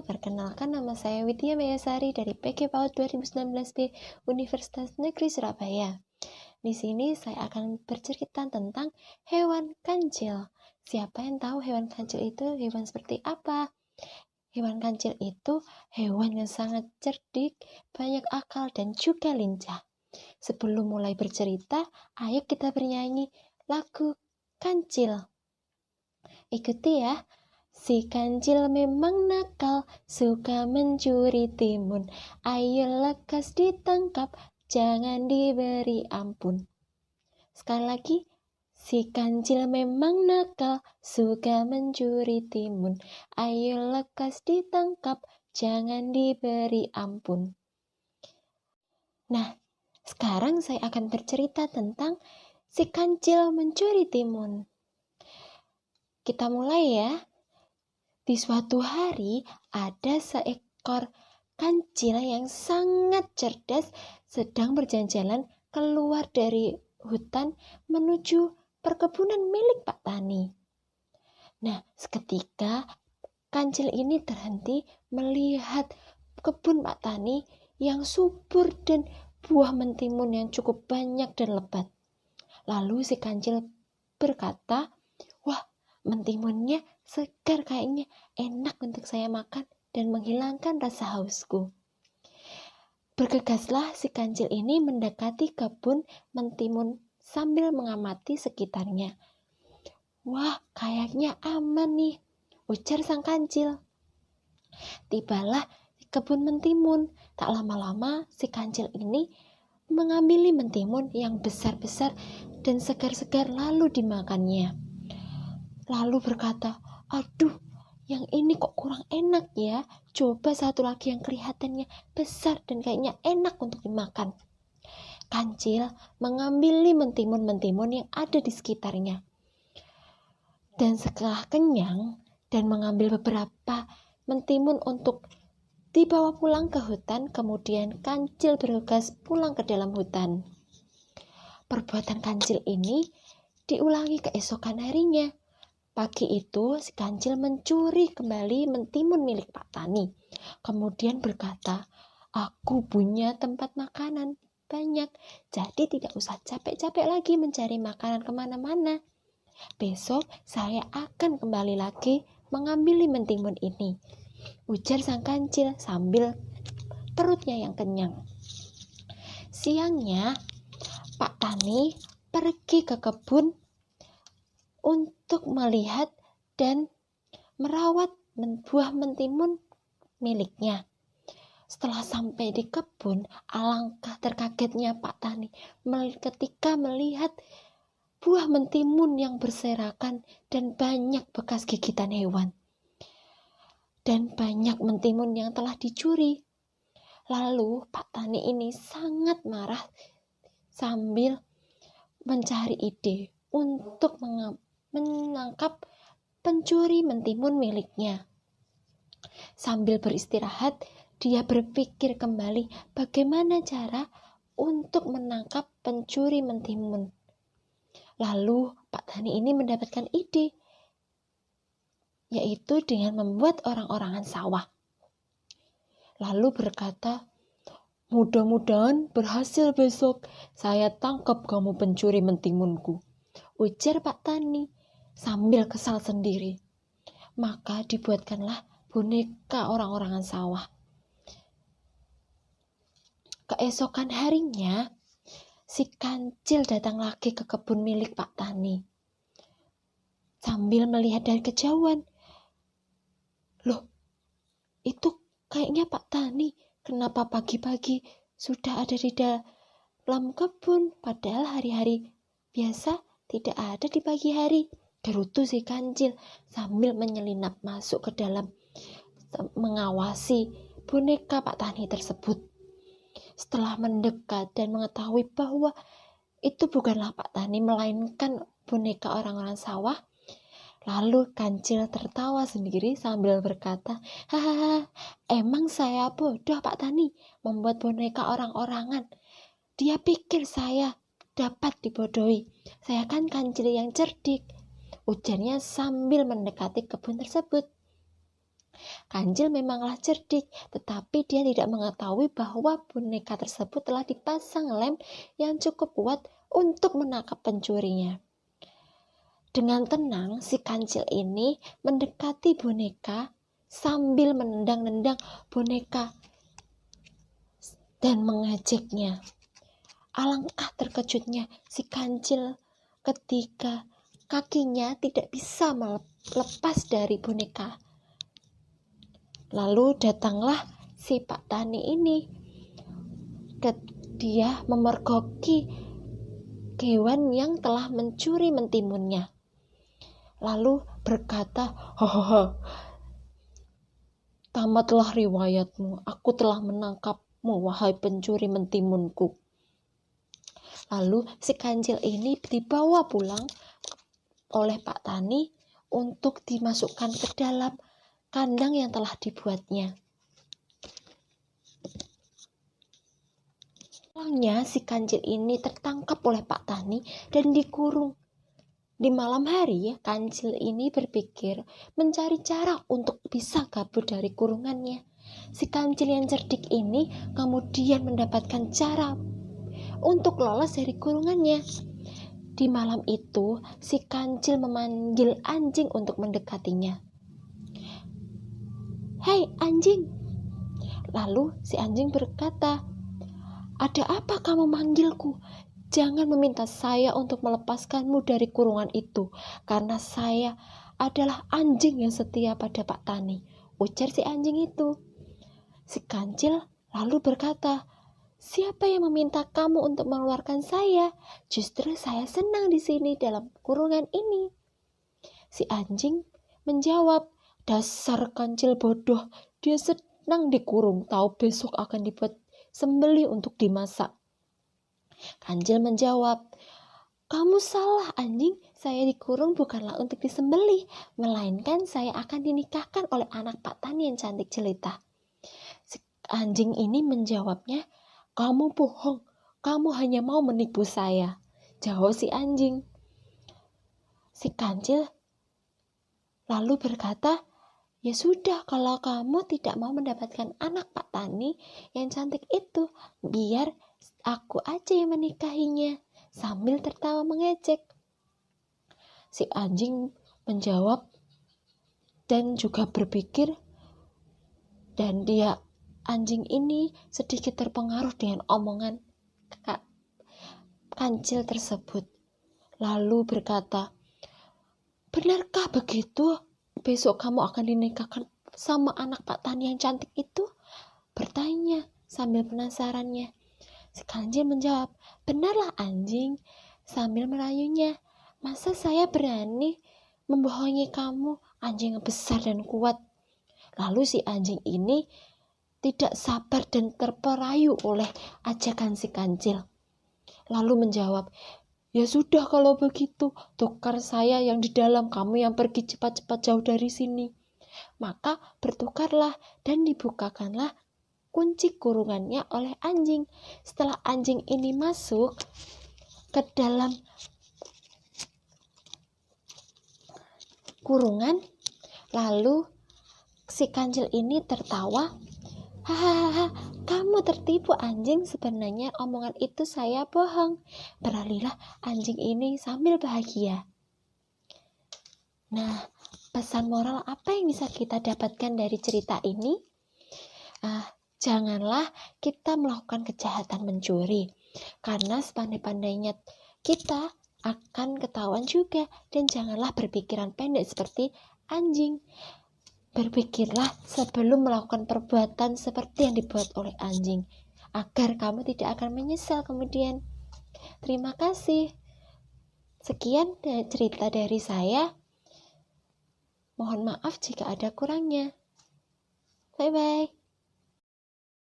perkenalkan nama saya Widya Mayasari dari PG PAUD 2019B Universitas Negeri Surabaya. Di sini saya akan bercerita tentang hewan kancil. Siapa yang tahu hewan kancil itu hewan seperti apa? Hewan kancil itu hewan yang sangat cerdik, banyak akal, dan juga lincah. Sebelum mulai bercerita, ayo kita bernyanyi lagu Kancil. Ikuti ya. Si kancil memang nakal, suka mencuri timun. Ayo lekas ditangkap, jangan diberi ampun. Sekali lagi, si kancil memang nakal, suka mencuri timun. Ayo lekas ditangkap, jangan diberi ampun. Nah, sekarang saya akan bercerita tentang si kancil mencuri timun. Kita mulai ya. Di suatu hari, ada seekor kancil yang sangat cerdas sedang berjalan-jalan keluar dari hutan menuju perkebunan milik Pak Tani. Nah, seketika kancil ini terhenti melihat kebun Pak Tani yang subur dan buah mentimun yang cukup banyak dan lebat. Lalu si kancil berkata, "Wah, mentimunnya segar, kayaknya enak untuk saya makan dan menghilangkan rasa hausku." Bergegaslah si kancil ini mendekati kebun mentimun sambil mengamati sekitarnya. "Wah, kayaknya aman nih," ujar sang kancil. Tibalah di kebun mentimun. Tak lama-lama si kancil ini mengambil mentimun yang besar-besar dan segar-segar lalu dimakannya. Lalu berkata, "Aduh, yang ini kok kurang enak ya. Coba satu lagi yang kelihatannya besar dan kayaknya enak untuk dimakan." Kancil mengambil mentimun-mentimun yang ada di sekitarnya. Dan setelah kenyang dan mengambil beberapa mentimun untuk dibawa pulang ke hutan, kemudian kancil bergegas pulang ke dalam hutan. Perbuatan kancil ini diulangi keesokan harinya. Pagi itu, si kancil mencuri kembali mentimun milik Pak Tani. Kemudian berkata, "Aku punya tempat makanan banyak, jadi tidak usah capek-capek lagi mencari makanan kemana-mana. Besok saya akan kembali lagi mengambil mentimun ini," ujar sang kancil sambil perutnya yang kenyang. Siangnya, Pak Tani pergi ke kebun untuk melihat dan merawat buah mentimun miliknya. Setelah sampai di kebun, alangkah terkagetnya Pak Tani ketika melihat buah mentimun yang berserakan dan banyak bekas gigitan hewan. Dan banyak mentimun yang telah dicuri. Lalu Pak Tani ini sangat marah sambil mencari ide untuk menangkap pencuri mentimun miliknya. Sambil beristirahat, dia berpikir kembali bagaimana cara untuk menangkap pencuri mentimun. Lalu Pak Tani ini mendapatkan ide, yaitu dengan membuat orang-orangan sawah. Lalu berkata, "Mudah-mudahan berhasil besok saya tangkap kamu pencuri mentimunku," ujar Pak Tani sambil kesal sendiri. Maka dibuatkanlah boneka orang-orangan sawah. Keesokan harinya, si kancil datang lagi ke kebun milik Pak Tani. Sambil melihat dari kejauhan, "Loh, itu kayaknya Pak Tani. Kenapa pagi-pagi sudah ada di dalam kebun? Padahal hari-hari biasa tidak ada di pagi hari," gerutu si kancil sambil menyelinap masuk ke dalam mengawasi boneka Pak Tani tersebut. Setelah mendekat dan mengetahui bahwa itu bukanlah Pak Tani melainkan boneka orang-orang sawah, lalu kancil tertawa sendiri sambil berkata, "Hahaha, emang saya bodoh Pak Tani membuat boneka orang-orangan. Dia pikir saya dapat dibodohi. Saya kan kancil yang cerdik," ujarnya sambil mendekati kebun tersebut. Kancil memanglah cerdik, tetapi dia tidak mengetahui bahwa boneka tersebut telah dipasang lem yang cukup kuat untuk menangkap pencurinya. Dengan tenang, si kancil ini mendekati boneka sambil menendang-nendang boneka dan mengejeknya. Alangkah terkejutnya si kancil ketika kakinya tidak bisa melepas dari boneka. Lalu datanglah si Pak Tani ini. Dia memergoki hewan yang telah mencuri mentimunnya. Lalu berkata, "Hahaha, tamatlah riwayatmu. Aku telah menangkapmu, wahai pencuri mentimunku." Lalu si kancil ini dibawa pulang oleh Pak Tani untuk dimasukkan ke dalam kandang yang telah dibuatnya. Pulangnya si kancil ini tertangkap oleh Pak Tani dan dikurung. Di malam hari, kancil ini berpikir mencari cara untuk bisa kabur dari kurungannya. Si kancil yang cerdik ini kemudian mendapatkan cara untuk lolos dari kurungannya. Di malam itu, si kancil memanggil anjing untuk mendekatinya. "Hei anjing!" Lalu si anjing berkata, "Ada apa kamu manggilku? Jangan meminta saya untuk melepaskanmu dari kurungan itu, karena saya adalah anjing yang setia pada Pak Tani," ujar si anjing itu. Si kancil lalu berkata, "Siapa yang meminta kamu untuk mengeluarkan saya? Justru saya senang di sini dalam kurungan ini." Si anjing menjawab, "Dasar kancil bodoh, dia senang dikurung, tahu besok akan dibuat sembelih untuk dimasak." Kancil menjawab, "Kamu salah anjing, saya dikurung bukanlah untuk disembelih, melainkan saya akan dinikahkan oleh anak Pak Tani yang cantik jelita." Si anjing ini menjawabnya, "Kamu bohong, kamu hanya mau menipu saya," jawab si anjing. Si kancil lalu berkata, "Ya sudah, kalau kamu tidak mau mendapatkan anak Pak Tani yang cantik itu, biar aku aja yang menikahinya," sambil tertawa mengejek. Si anjing menjawab dan juga berpikir, dan anjing ini sedikit terpengaruh dengan omongan kancil tersebut. Lalu berkata, "Benarkah begitu? Besok kamu akan dinikahkan sama anak Pak Tani yang cantik itu?" bertanya sambil penasarannya. Si kancil menjawab, "Benarlah anjing," sambil merayunya. "Masa saya berani membohongi kamu, anjing yang besar dan kuat?" Lalu si anjing ini tidak sabar dan terperayu oleh ajakan si kancil. Lalu menjawab, "Ya sudah kalau begitu, tukar saya yang di dalam, kamu yang pergi cepat-cepat jauh dari sini." Maka bertukarlah dan dibukakanlah kunci kurungannya oleh anjing. Setelah anjing ini masuk ke dalam kurungan, lalu si kancil ini tertawa, "Hahaha, kamu tertipu anjing, sebenarnya omongan itu saya bohong." Beralihlah anjing ini sambil bahagia. Nah, pesan moral apa yang bisa kita dapatkan dari cerita ini? Janganlah kita melakukan kejahatan mencuri, karena sepandai-pandainya kita akan ketahuan juga. Dan janganlah berpikiran pendek seperti anjing. Berpikirlah sebelum melakukan perbuatan seperti yang dibuat oleh anjing, agar kamu tidak akan menyesal kemudian. Terima kasih. Sekian cerita dari saya. Mohon maaf jika ada kurangnya. Bye-bye.